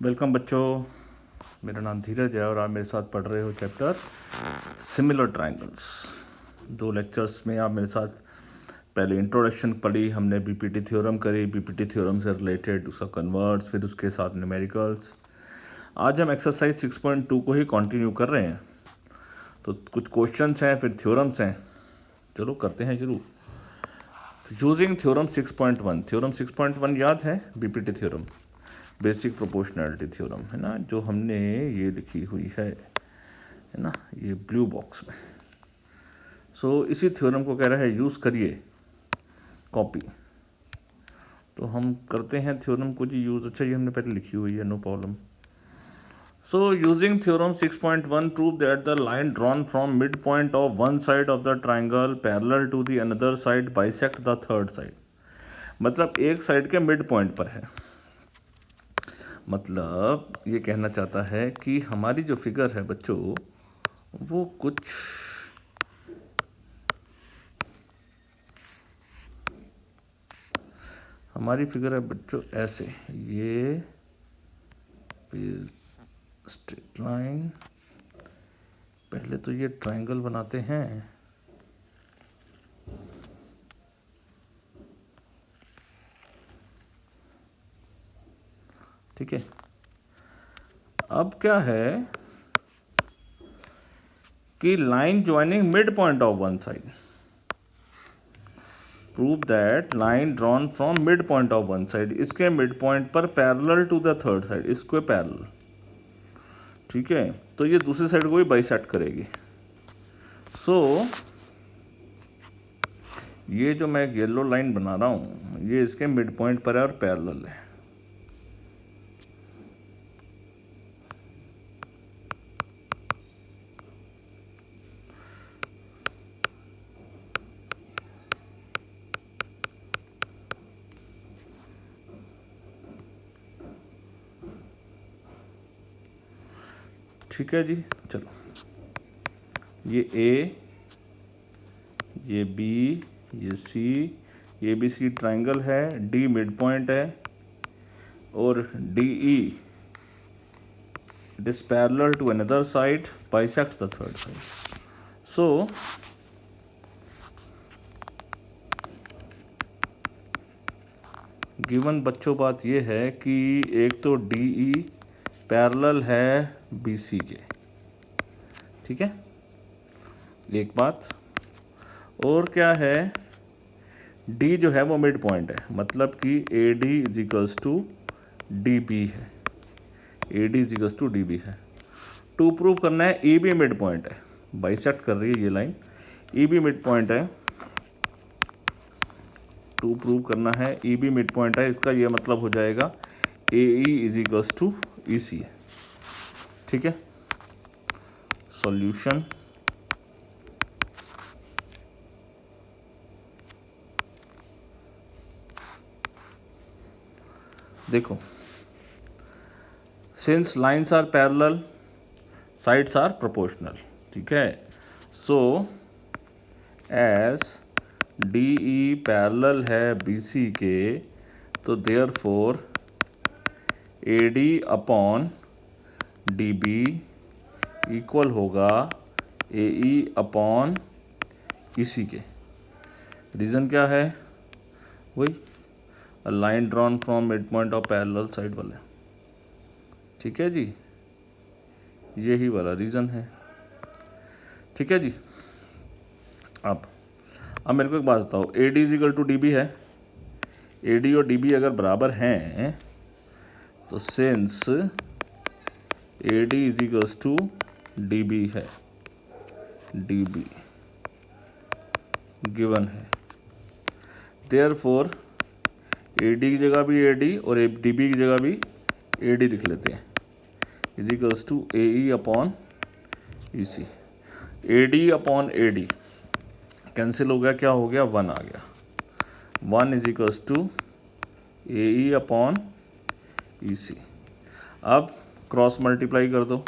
Welcome बच्चों, मेरा नाम धीरज है और आप मेरे साथ पढ़ रहे हो चैप्टर सिमिलर ट्रायंगल्स। 2 लेक्चर्स में आप मेरे साथ पहले इंट्रोडक्शन पढ़ी, हमने बीपीटी थ्योरम करी, बीपीटी थ्योरम से रिलेटेड उसका कन्वर्ट्स, फिर उसके साथ न्यूमेरिकल्स। आज हम एक्सरसाइज 6.2 को ही कंटिन्यू कर रहे हैं। तो कुछ क्वेश्चंस हैं, फिर थ्योरम्स हैं। चलो करते हैं शुरू। Using theorem 6.1। थ्योरम 6.1 याद है? BPT theorem, basic proportionality theorem, है ना, जो हमने ये लिखी हुई है ना, ये ब्लू बॉक्स में। सो इसी थ्योरम को कह रहा है यूज़ करिए कॉपी। तो हम करते हैं थ्योरम को जी यूज़। अच्छा, ये हमने पहले लिखी हुई है, no problem. So using theorem 6.1 prove that the line drawn from mid point of one side of the triangle parallel to the another side bisect the third side. मतलब एक साइड के मिड पॉइंट पर है। मतलब ये कहना चाहता है कि हमारी जो फिगर है बच्चों, वो कुछ हमारी फिगर है बच्चों ऐसे, ये फिर स्ट्रेट लाइन। पहले तो ये ट्रायंगल बनाते हैं, ठीक है। अब क्या है कि line joining mid point of one side, prove that line drawn from mid point of one side, इसके मिड पॉइंट पर parallel to the third side, इसको पैरेलल, ठीक है। तो ये दूसरी साइड को भी बाइसेक्ट करेगी। सो ये जो मैं येलो लाइन बना रहा हूँ, ये इसके मिड पॉइंट पर है और पैरेलल है। ठीक है जी, चलो। ये ए, ये बी, ये सी, ये बी सी ट्राइंगल है, डी मिड पॉइंट है और D E it is parallel to another side bisects the third side. So given बच्चों बात ये है कि एक तो डी ई पैरेलल है बी सी के, ठीक है, एक बात। और क्या है, डी जो है वो मिड पॉइंट है, मतलब कि A D is equals to D B है, A D is equals to D B है। टू प्रूव करना है ई बी मिड पॉइंट है, बाइसेक्ट कर रही है ये line, E B mid point है। टू प्रूव करना है ई बी मिड पॉइंट है, इसका ये मतलब हो जाएगा A E is equals to E C, ठीक है। सॉल्यूशन, देखो, since lines are parallel sides are proportional, ठीक है। So as D E parallel है बी सी के, तो therefore A D upon D B equal होगा ए ई अपॉन ई सी के। रीज़न क्या है? वही line drawn from mid point of parallel side वाले, ठीक है जी, यही वाला रीज़न है, ठीक है जी। अब मेरे को एक बात बताओ, A D is equal to D B है, ए डी और डी बी अगर बराबर हैं तो since A D is equals to D B है, डी बी गिवन है, देयरफॉर ए डी की जगह भी ए डी और डी बी की जगह भी ए डी लिख लेते हैं, is equals to A E upon E C. A D upon A D cancel हो गया, क्या हो गया, 1 आ गया। 1 is equals to A E upon E C. अब क्रॉस मल्टीप्लाई कर दो,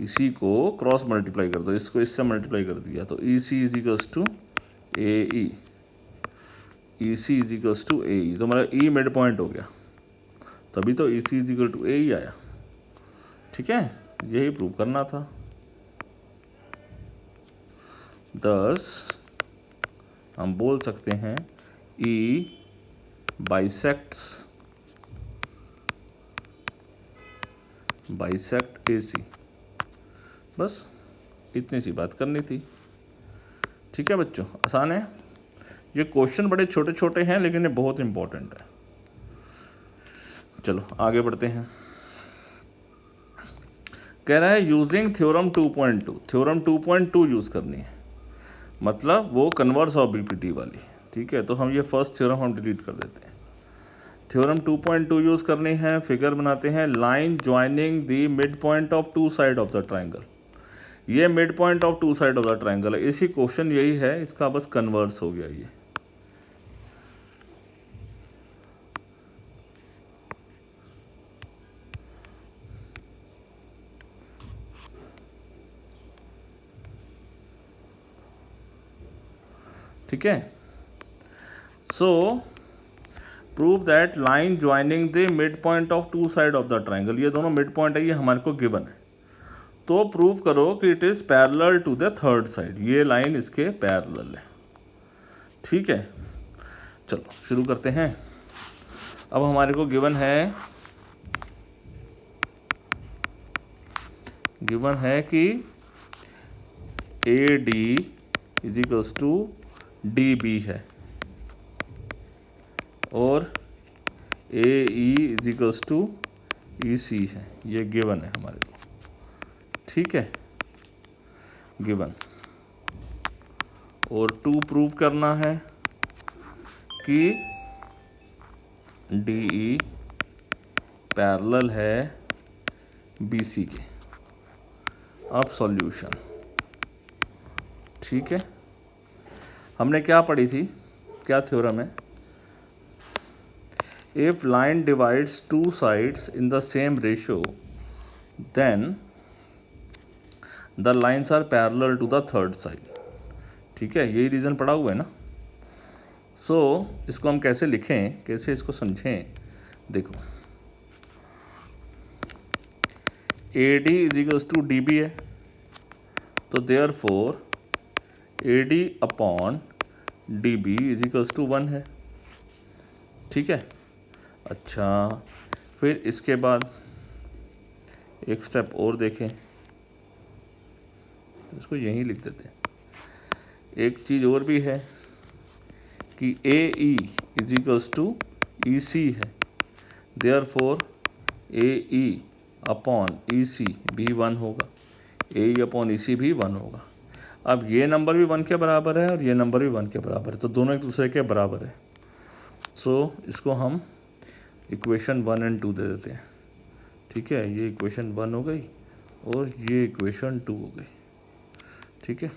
इसी को क्रॉस मल्टीप्लाई कर दो, इसको इससे मल्टीप्लाई कर दिया तो E C is equals to A E C is equals to A E, तो हमारा ई मिड पॉइंट हो गया। तभी तो E C is equal to A ही आया। ठीक है, यही प्रूव करना था। thus हम बोल सकते हैं E bisects AC। बस इतनी सी बात करनी थी। ठीक है बच्चों, आसान है। ये क्वेश्चन बड़े छोटे छोटे हैं लेकिन ये बहुत इंपॉर्टेंट है। चलो आगे बढ़ते हैं। कह रहा है यूजिंग थ्योरम 2.2, थ्योरम 2.2 यूज़ करनी है, मतलब वो कन्वर्स ऑफ बीपीटी वाली। ठीक है, तो हम ये फर्स्ट थ्योरम हम डिलीट कर देते हैं। थ्योरम 2.2 यूज़ करनी है। फिगर बनाते हैं, line joining the mid point of two side of the triangle. ये mid point of two side of the triangle है। इसी क्वेश्चन यही है, इसका बस कन्वर्स हो गया ये। ठीक है, so prove that line joining the mid point of two side of the triangle, ये दोनों मिड पॉइंट है, ये हमारे को गिवन है। तो प्रूव करो कि it is parallel to the third side, ये लाइन इसके पैरेलल है। ठीक है, चलो शुरू करते हैं। अब हमारे को गिवन है कि A D is equals to D B है और A E is equals to E C है। ये गिवन है हमारे को। ठीक है, गिवन। और टू प्रूव करना है कि डी ई पैरेलल है बी सी के। अब सॉल्यूशन। ठीक है, हमने क्या पढ़ी थी, क्या थ्योरम है? If line divides two sides in the same ratio then the lines are parallel to the third side. ठीक है, यही रीज़न पढ़ा हुआ है ना। सो इसको हम कैसे लिखें, कैसे इसको समझें? देखो, A D is equals to D B है, तो therefore A D upon D B is equals to 1 है। ठीक है, अच्छा फिर इसके बाद एक स्टेप और देखें, इसको यहीं लिख देते हैं। एक चीज़ और भी है कि A E is equals to E C है, therefore A E upon E C भी 1 होगा, A E upon E C भी 1 होगा। अब ये नंबर भी 1 के बराबर है और ये नंबर भी 1 के बराबर है, तो दोनों एक दूसरे के बराबर है। सो इसको हम इक्वेशन 1 और 2 दे देते हैं। ठीक है, ये इक्वेशन 1 हो गई और ये इक्वेशन 2 हो गई। ठीक है,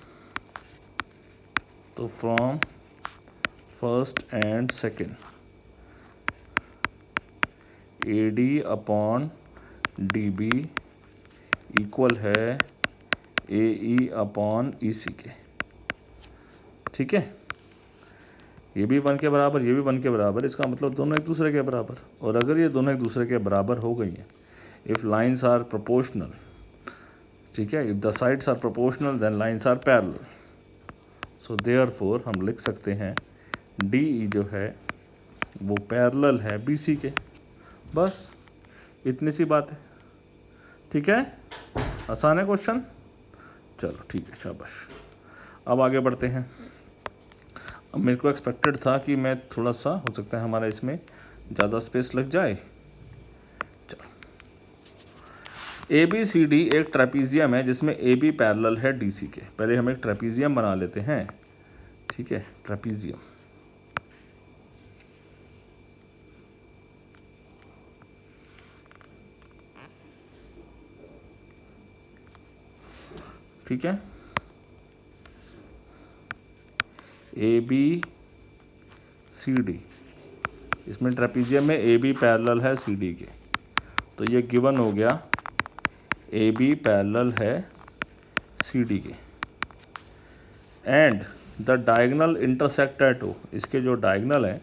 तो from first and second A D upon D B equal है ए ई अपॉन ई सी के। ठीक है, ये भी 1 के बराबर, ये भी 1 के बराबर, इसका मतलब दोनों एक दूसरे के बराबर। और अगर ये दोनों एक दूसरे के बराबर हो गई हैं, इफ़ लाइन्स आर प्रोपोर्शनल, ठीक है, if the sides are proportional then lines are parallel. So therefore हम लिख सकते हैं डी ई जो है वो पैरेलल है बी सी के। बस इतनी सी बात है। ठीक है, आसान है क्वेश्चन। चलो ठीक है, शाबाश। अब आगे बढ़ते हैं। अब मेरे को एक्सपेक्टेड था कि मैं थोड़ा सा, हो सकता है हमारा इसमें ज़्यादा स्पेस लग जाए। चलो, ए बी सी डी एक ट्रेपीजियम है जिसमें ए बी पैरेलल है डी सी के। पहले हम एक ट्रेपीजियम बना लेते हैं। ठीक है, ट्रेपीजियम। ठीक है, ए बी सी डी, इसमें ट्रेपीजियम में ए बी पैरेलल है सी डी के, तो ये गिवन हो गया ए बी पैरेलल है सी डी के and the diagonal intersect at O. इसके जो डायगनल हैं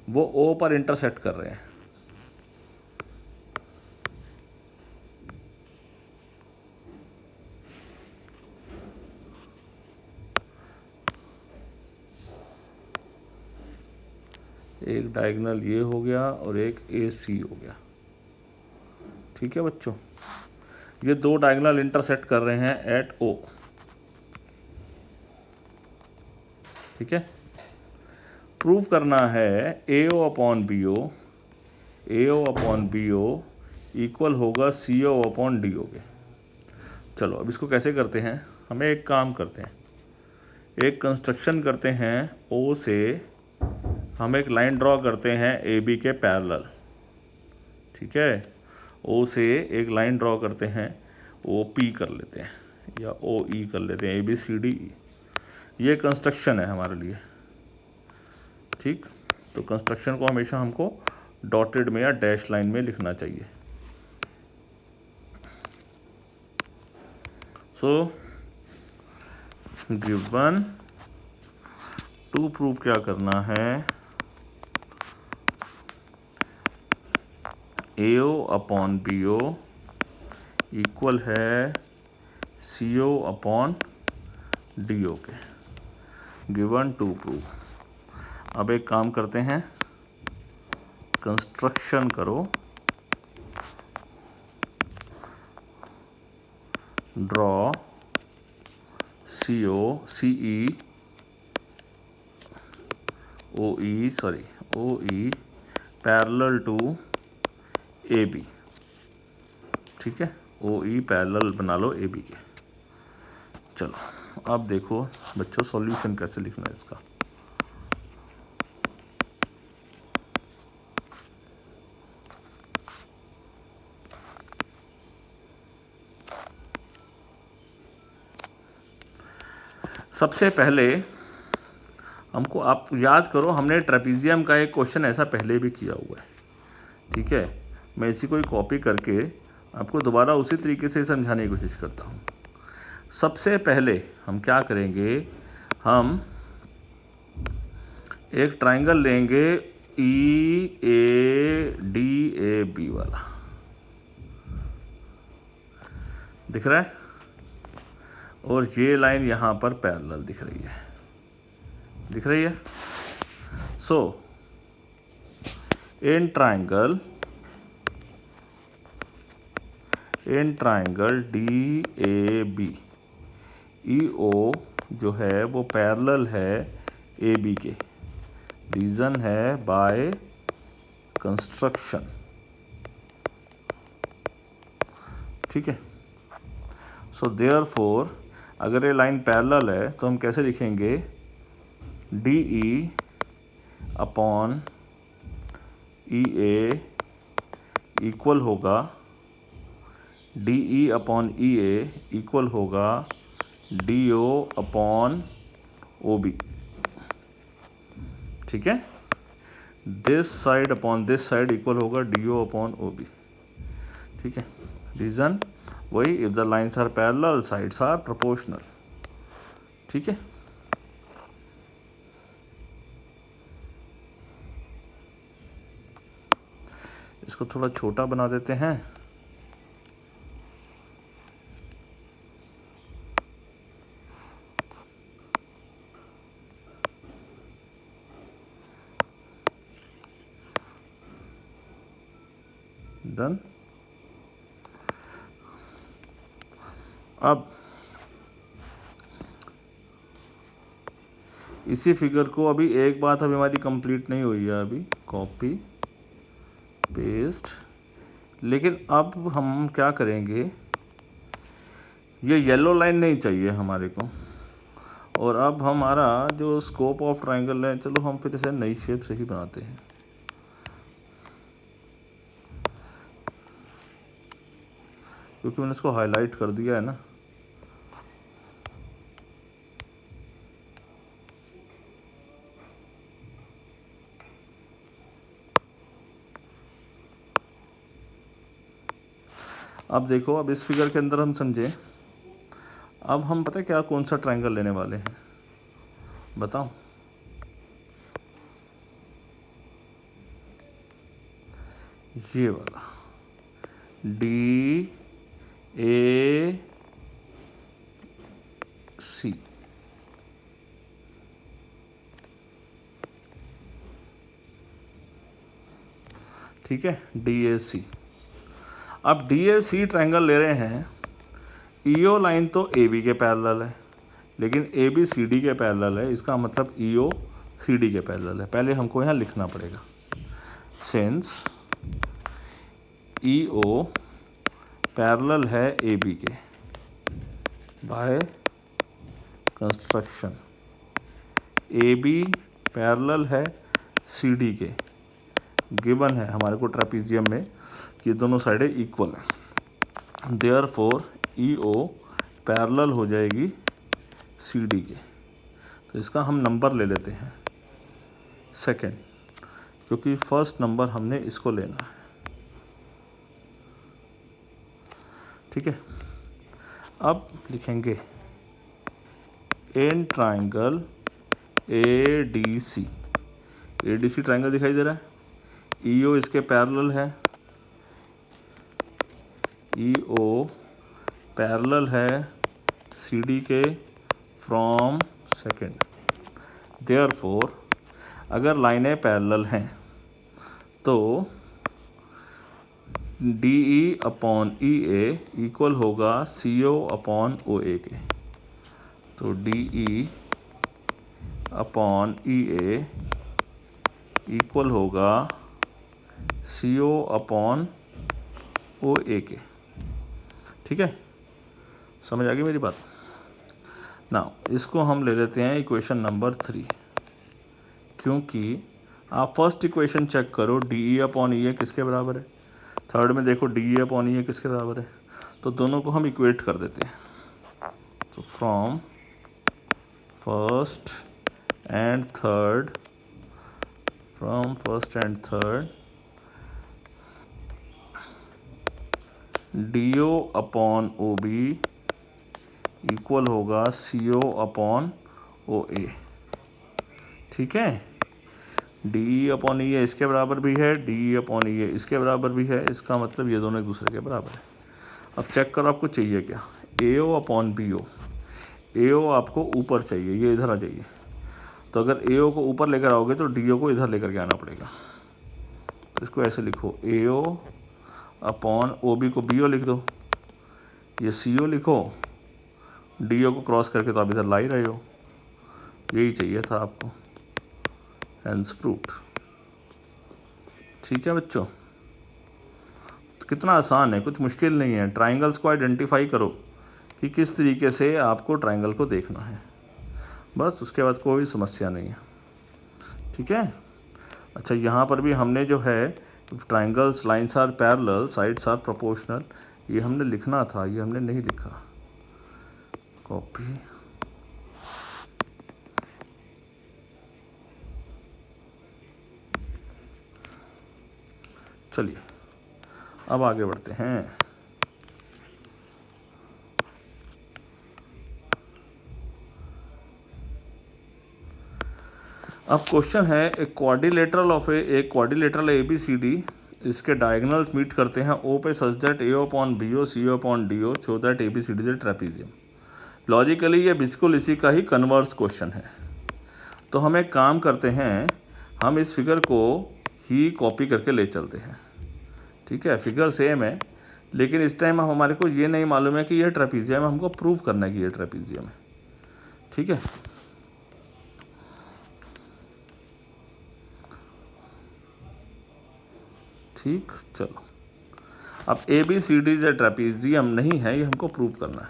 वो ओ पर इंटरसेक्ट कर रहे हैं। एक डायगोनल ये हो गया और एक AC हो गया। ठीक है बच्चों, ये दो डायगोनल इंटरसेक्ट कर रहे हैं एट O। ठीक है, प्रूव करना है AO अपॉन BO इक्वल होगा CO अपॉन DO के। चलो अब इसको कैसे करते हैं, हमें एक काम करते हैं, एक कंस्ट्रक्शन करते हैं। O से हम एक लाइन ड्रॉ करते हैं AB के पैरेलल। ठीक है, O से एक लाइन ड्रॉ करते हैं, OP कर लेते हैं या OE कर लेते हैं, ABCD। ये कंस्ट्रक्शन है हमारे लिए। ठीक, तो कंस्ट्रक्शन को हमेशा हमको डॉटेड में या डैश लाइन में लिखना चाहिए। सो गिवन टू प्रूव क्या करना है, AO अपॉन BO इक्वल है CO अपॉन DO के। Given to prove. अब एक काम करते हैं, कंस्ट्रक्शन करो, draw OE parallel to AB। ठीक है, OE पैरेलल बना लो AB के। चलो अब देखो बच्चों सॉल्यूशन कैसे लिखना है इसका। सबसे पहले हमको, आप याद करो, हमने ट्रेपीजियम का एक क्वेश्चन ऐसा पहले भी किया हुआ है। ठीक है, मैं इसी को ही कॉपी करके आपको दोबारा उसी तरीके से समझाने की कोशिश करता हूँ। सबसे पहले हम क्या करेंगे, हम एक ट्राइंगल लेंगे EADAB वाला। दिख रहा है, और ये लाइन यहाँ पर पैरेलल दिख रही है, दिख रही है। सो इन ट्राइंगल DAB EO जो है वो पैरेलल है AB के। रीज़न है बाय कंस्ट्रक्शन। ठीक है, सो देयरफॉर अगर ये लाइन पैरेलल है तो हम कैसे लिखेंगे, DE अपॉन EA इक्वल होगा DE अपॉन EA इक्वल होगा DO अपॉन OB। ठीक है, this side upon this side equal होगा DO अपॉन OB। ठीक है, रीज़न वही, if the lines are parallel sides are proportional. ठीक है, इसको थोड़ा छोटा बना देते हैं। डन। अब इसी फिगर को, अभी एक बात अभी हमारी कंप्लीट नहीं हुई है, अभी कॉपी पेस्ट, लेकिन अब हम क्या करेंगे, ये येलो लाइन नहीं चाहिए हमारे को। और अब हमारा जो स्कोप ऑफ ट्राइंगल है, चलो हम फिर इसे नई शेप से ही बनाते हैं। क्योंकि मैंने इसको हाईलाइट कर दिया है ना। अब देखो, अब इस फिगर के अंदर हम समझे, अब हम पता है क्या, कौन सा ट्रायंगल लेने वाले हैं, बताओ। ये वाला DAC। ठीक है, DAC। अब DAC ट्रायंगल ले रहे हैं, EO लाइन तो AB के पैरेलल है, लेकिन AB CD के पैरेलल है, इसका मतलब EO CD के पैरेलल है। पहले हमको यहाँ लिखना पड़ेगा, सिंस EO पैरेलल है AB के बाय कंस्ट्रक्शन, AB पैरेलल है CD के, गिवन है हमारे को ट्रेपीजियम में कि दोनों साइडें इक्वल हैं, देयरफॉर EO पैरेलल हो जाएगी CD के। तो इसका हम नंबर ले लेते हैं सेकंड, क्योंकि फर्स्ट नंबर हमने इसको लेना है, ठीक है। अब लिखेंगे in triangle ADC, ADC triangle दिखाई दे रहा है, EO इसके पैरेलल है, EO पैरेलल है CD के फ्रॉम सेकंड, देयरफॉर अगर लाइनें पैरेलल हैं तो DE अपॉन EA इक्वल होगा CO अपॉन OA के। तो DE अपॉन EA इक्वल होगा CO अपॉन OA के, ठीक है। समझ आ गई मेरी बात। ना इसको हम ले लेते हैं इक्वेशन नंबर 3, क्योंकि आप फर्स्ट इक्वेशन चेक करो, DE अपॉन EA किसके बराबर है, थर्ड में देखो DE अपॉन EA किसके बराबर है, तो दोनों को हम इक्वेट कर देते हैं। तो from first and third, DO upon OB equal होगा CO अपॉन OA, ठीक है। DE अपॉन EA इसके बराबर भी है, DE अपॉन EA इसके बराबर भी है, इसका मतलब ये दोनों एक दूसरे के बराबर है। अब चेक करो आपको चाहिए क्या, AO अपॉन BO, AO आपको ऊपर चाहिए, ये इधर आ जाइए, तो अगर AO को ऊपर लेकर आओगे तो DO को इधर लेकर के आना पड़ेगा। तो इसको ऐसे लिखो, AO अपॉन OB को BO लिख दो, ये CO लिखो, DO को क्रॉस करके तो आप इधर ला ही रहे हो, यही चाहिए था आपको, हेंस प्रूव्ड। ठीक है बच्चों, तो कितना आसान है, कुछ मुश्किल नहीं है। ट्रायंगल्स को आइडेंटिफाई करो कि किस तरीके से आपको ट्रायंगल को देखना है, बस उसके बाद कोई समस्या नहीं है, ठीक है। अच्छा, यहाँ पर भी हमने जो है triangles lines are parallel sides are proportional, ये हमने लिखना था, ये हमने नहीं लिखा, कॉपी। चलिए अब आगे बढ़ते हैं। अब क्वेश्चन है, एक quadrilateral of a quadrilateral ABCD, इसके डायगोनल्स मीट करते हैं O पे सच that AO upon BO CO upon DO show that ABCD is a trapezium. Logically ये बिल्कुल इसी का ही कन्वर्स क्वेश्चन है। तो हम एक काम करते हैं, हम इस फिगर को ही कॉपी करके ले चलते हैं, ठीक है। फिगर सेम है, लेकिन इस टाइम हमारे को ये नहीं मालूम है कि ये ट्रेपीजियम है, हमको प्रूव करना है कि ये ट्रेपीजियम है, ठीक है। ठीक, चलो अब ABCD जो ट्रेपीजियम नहीं है, ये हमको प्रूव करना है।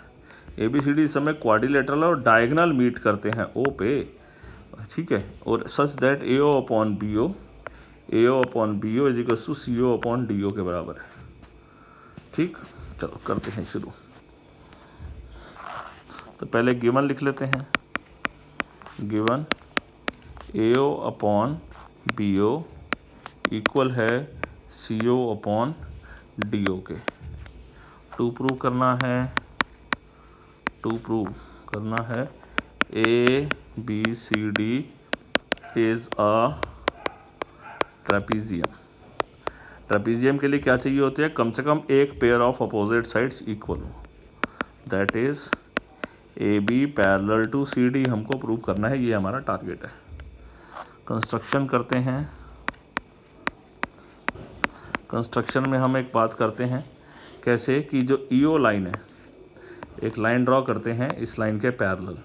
ABCD इस समय क्वाड्रिलेटरल और डायगोनल मीट करते हैं O पे, ठीक है, और such that AO upon BO is equal to CO upon DO के बराबर है, ठीक। चलो करते हैं शुरू। तो पहले गिवन लिख लेते हैं, given AO upon BO equal है CO अपॉन DO के। टू प्रूव करना है ABCD is a trapezium. Trapezium के लिए क्या चाहिए होते हैं, कम से कम एक pair of opposite sides equal हो, that is AB parallel to CD हमको प्रूव करना है, ये हमारा टारगेट है। कंस्ट्रक्शन करते हैं, कंस्ट्रक्शन में हम एक बात करते हैं कैसे कि जो ईओ लाइन है, एक लाइन ड्रॉ करते हैं इस लाइन के पैरेलल,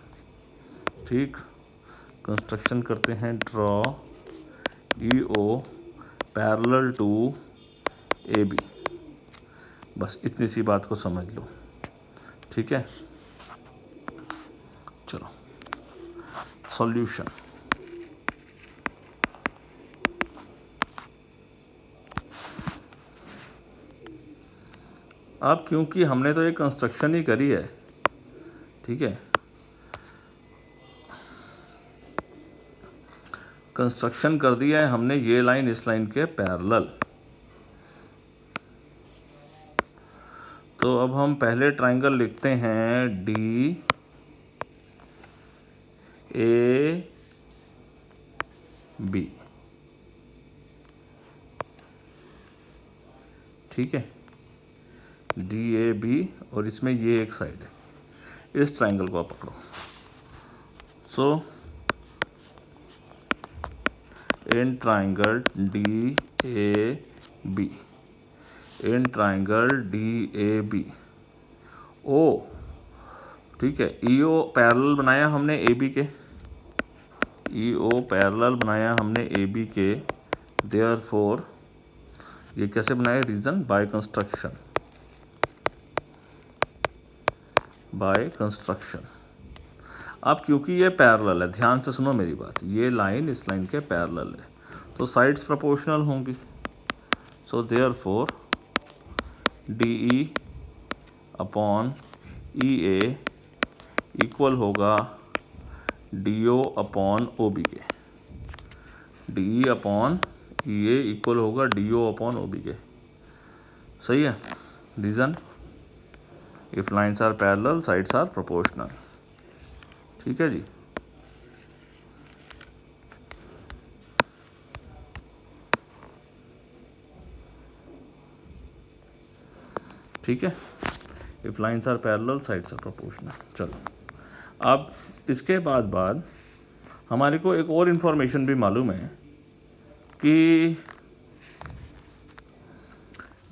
ठीक। कंस्ट्रक्शन करते हैं draw EO parallel to A B, बस इतनी सी बात को समझ लो, ठीक है। चलो सॉल्यूशन। अब क्योंकि हमने तो ये कंस्ट्रक्शन ही करी है, ठीक है, कंस्ट्रक्शन कर दिया है हमने ये लाइन इस लाइन के पैरेलल। तो अब हम पहले ट्राइंगल लिखते हैं डी ए बी, ठीक है, डी ए बी, और इसमें ये एक साइड है, इस ट्राइंगल को आप पकड़ो। So in triangle D A B, in triangle D A B O, ठीक है, ईओ पैरेलल बनाया हमने ए बी के, ईओ पैरेलल बनाया हमने ए बी के, देयरफॉर ये कैसे बनाया, reason by construction, by construction. अब क्योंकि ये पैरेलल है, ध्यान से सुनो मेरी बात, ये लाइन इस लाइन के पैरेलल है तो साइड्स प्रोपोर्शनल होंगी। So therefore D E upon E A equal होगा D O upon O B के, D E upon E A equal होगा D O upon O B के, सही है। Reason if lines are parallel sides are proportional, ठीक है जी। ठीक है, if lines are parallel sides are proportional. चलो अब इसके बाद हमारे को एक और इन्फॉर्मेशन भी मालूम है कि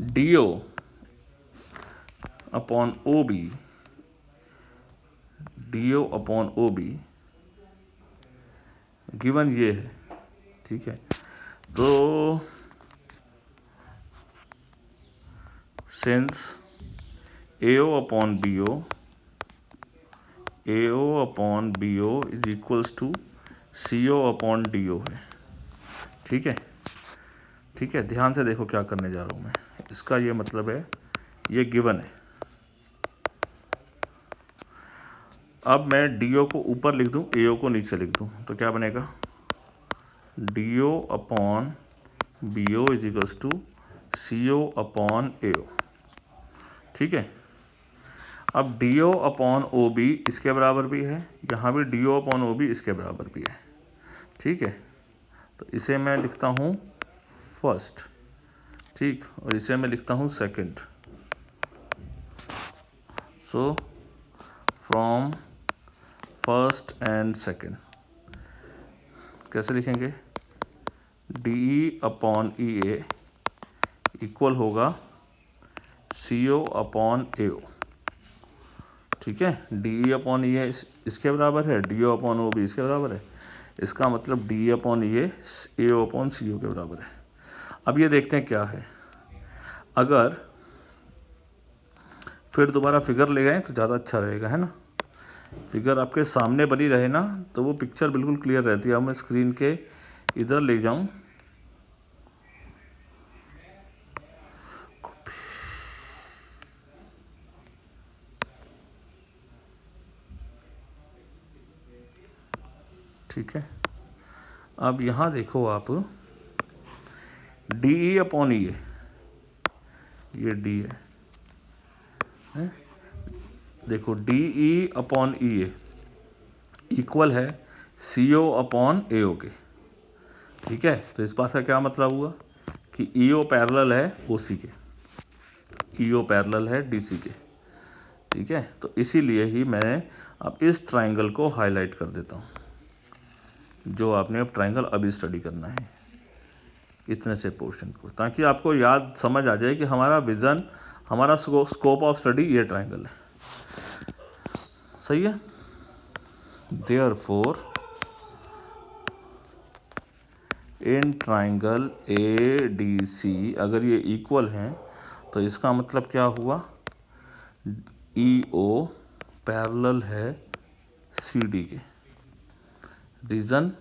D O upon O B, D O upon O B given ये है, ठीक है। तो since A O upon B O, A O upon B O is equals to C O upon D O है, ठीक है, ठीक है। ध्यान से देखो क्या करने जा रहा हूँ मैं, इसका ये मतलब है ये गिवन है। अब मैं डी ओ को ऊपर लिख दूँ, ए ओ को नीचे लिख दूँ, तो क्या बनेगा, D O upon B O is equals to C O upon A O, ठीक है। अब D O upon O B इसके बराबर भी है, यहाँ भी D O upon O B इसके बराबर भी है, ठीक है। तो इसे मैं लिखता हूँ फर्स्ट, ठीक, और इसे मैं लिखता हूँ second. So from first and second कैसे लिखेंगे, D E upon E A equal होगा सी ओ अपॉन ए ओ, ठीक है। डी ई अपॉन ई ए इसके बराबर है, D O upon O B इसके बराबर है, इसका मतलब D E upon E A O upon C O के बराबर है। अब ये देखते हैं क्या है, अगर फिर दोबारा फिगर ले गए तो ज़्यादा अच्छा रहेगा, है ना। फिगर आपके सामने बनी रहे ना तो वो पिक्चर बिल्कुल क्लियर रहती है। अब मैं स्क्रीन के इधर ले जाऊं, ठीक है। अब यहाँ देखो आप, डी ई अपॉन ई ए, ये डी है, देखो D E upon E A equal है सी ओ अपॉन ए ओ के, ठीक है। तो इस बात का क्या मतलब हुआ कि ई ओ पैरेलल है ओ सी के, ई ओ पैरेलल है डी सी के, ठीक है। तो इसीलिए ही मैं अब इस ट्राइंगल को हाईलाइट कर देता हूँ, जो आपने अब ट्राइंगल अभी स्टडी करना है, इतने से पोर्शन को, ताकि आपको याद समझ आ जाए कि हमारा विज़न, हमारा स्कोप ऑफ स्टडी ये ट्राइंगल है। सही है। देयरफॉर इन ट्राइंगल ADC अगर ये इक्वल हैं तो इसका मतलब क्या हुआ, EO पैरेलल है CD के। Reason,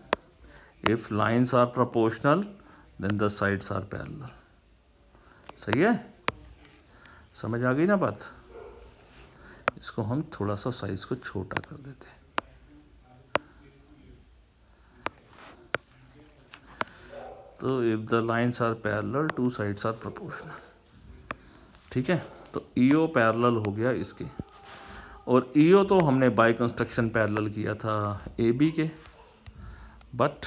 if lines are proportional then the sides are parallel. सही है, समझ आ गई ना बात। इसको हम थोड़ा सा साइज को छोटा कर देते हैं। तो if the lines are parallel to sides are proportional, ठीक है। तो EO पैरेलल हो गया इसके, और EO तो हमने बाय कंस्ट्रक्शन पैरेलल किया था AB के, बट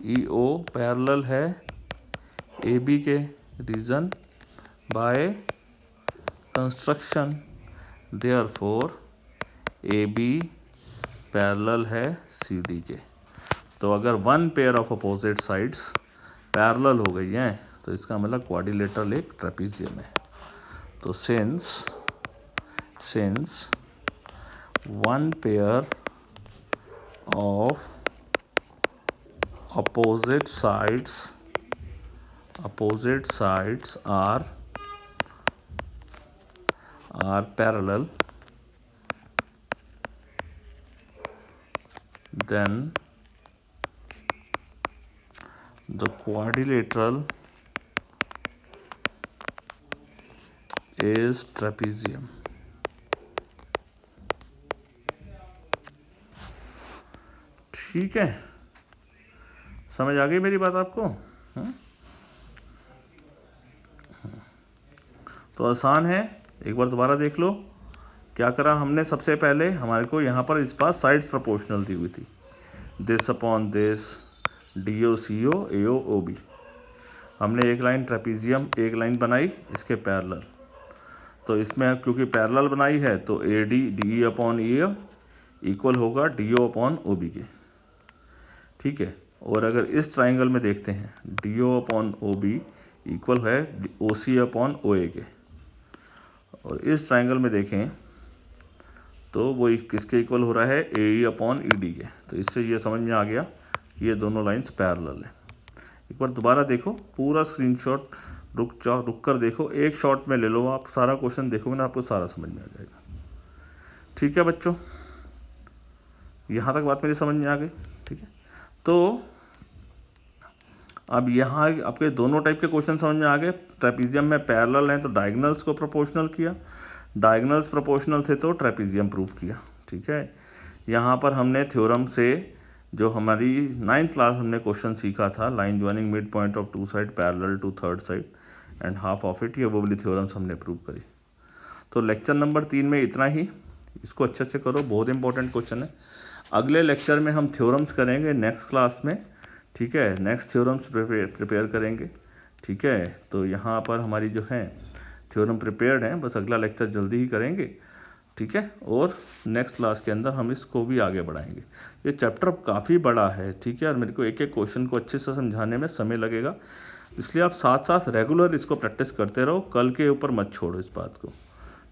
EO पैरेलल है AB के। Reason, by construction, therefore AB parallel है CD के। तो अगर one pair of opposite sides parallel हो गई हैं तो इसका मतलब क्वाड्रिलेटरल एक ट्रेपीजियम है। तो since one pair of opposite sides are parallel, then the quadrilateral is trapezium। ठीक है, समझ आ गई मेरी बात आपको? तो आसान है, एक बार दोबारा देख लो। क्या करा हमने, सबसे पहले हमारे को यहाँ पर इस पास साइड्स प्रोपोर्शनल दी हुई थी, this upon this, DO CO AO OB। हमने एक लाइन ट्रेपीजियम, एक लाइन बनाई इसके पैरेलल। तो इसमें क्योंकि पैरेलल बनाई है तो AD DE upon EO equal होगा DO अपॉन OB के। ठीक है, और अगर इस ट्राइंगल में देखते हैं DO अपॉन OB इक्वल है OC अपॉन OA के, और इस ट्राइंगल में देखें तो वो किसके इक्वल हो रहा है, AE अपॉन ED के। तो इससे ये समझ में आ गया कि ये दोनों लाइंस पैरेलल है। एक बार दोबारा देखो, पूरा स्क्रीनशॉट रुक कर देखो, एक शॉट में ले लो आप, सारा क्वेश्चन देखोगे ना आपको सारा समझ में आ जाएगा। ठीक है बच्चों, यहाँ तक बात मेरी समझ में आ गई। ठीक है, तो अब यहाँ आपके दोनों टाइप के क्वेश्चन समझ में आ गए। ट्रेपीजियम में पैरेलल हैं तो डायगोनल्स को प्रोपोर्शनल किया, डायगोनल्स प्रोपोर्शनल थे तो ट्रेपीजियम प्रूव किया। ठीक है, यहाँ पर हमने थ्योरम से जो हमारी 9th क्लास हमने क्वेश्चन सीखा था, line joining mid point of two side parallel to third side and half of it, ये वो वाली थ्योरम्स हमने प्रूव करी। तो लेक्चर नंबर 3 में इतना ही, इसको अच्छे से करो, बहुत इंपॉर्टेंट क्वेश्चन है। अगले लेक्चर में हम थ्योरम्स करेंगे नेक्स्ट क्लास में। ठीक है, नेक्स्ट थ्योरम्स प्रिपेयर करेंगे। ठीक है, तो यहाँ पर हमारी जो है थ्योरम प्रिपेयर्ड हैं, बस अगला लेक्चर जल्दी ही करेंगे। ठीक है, और नेक्स्ट क्लास के अंदर हम इसको भी आगे बढ़ाएंगे। ये चैप्टर काफ़ी बड़ा है। ठीक है, और मेरे को एक एक क्वेश्चन को अच्छे से समझाने में समय लगेगा, इसलिए आप साथ साथ रेगुलर इसको प्रैक्टिस करते रहो, कल के ऊपर मत छोड़ो इस बात को।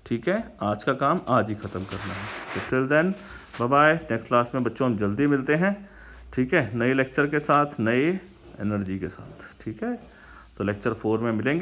ठीक है, आज का काम आज ही ख़त्म करना है। तो till then bye bye. Next class में बच्चों हम जल्दी मिलते हैं। ठीक है, नए लेक्चर के साथ, नए एनर्जी के साथ। ठीक है, तो लेक्चर 4 में मिलेंगे।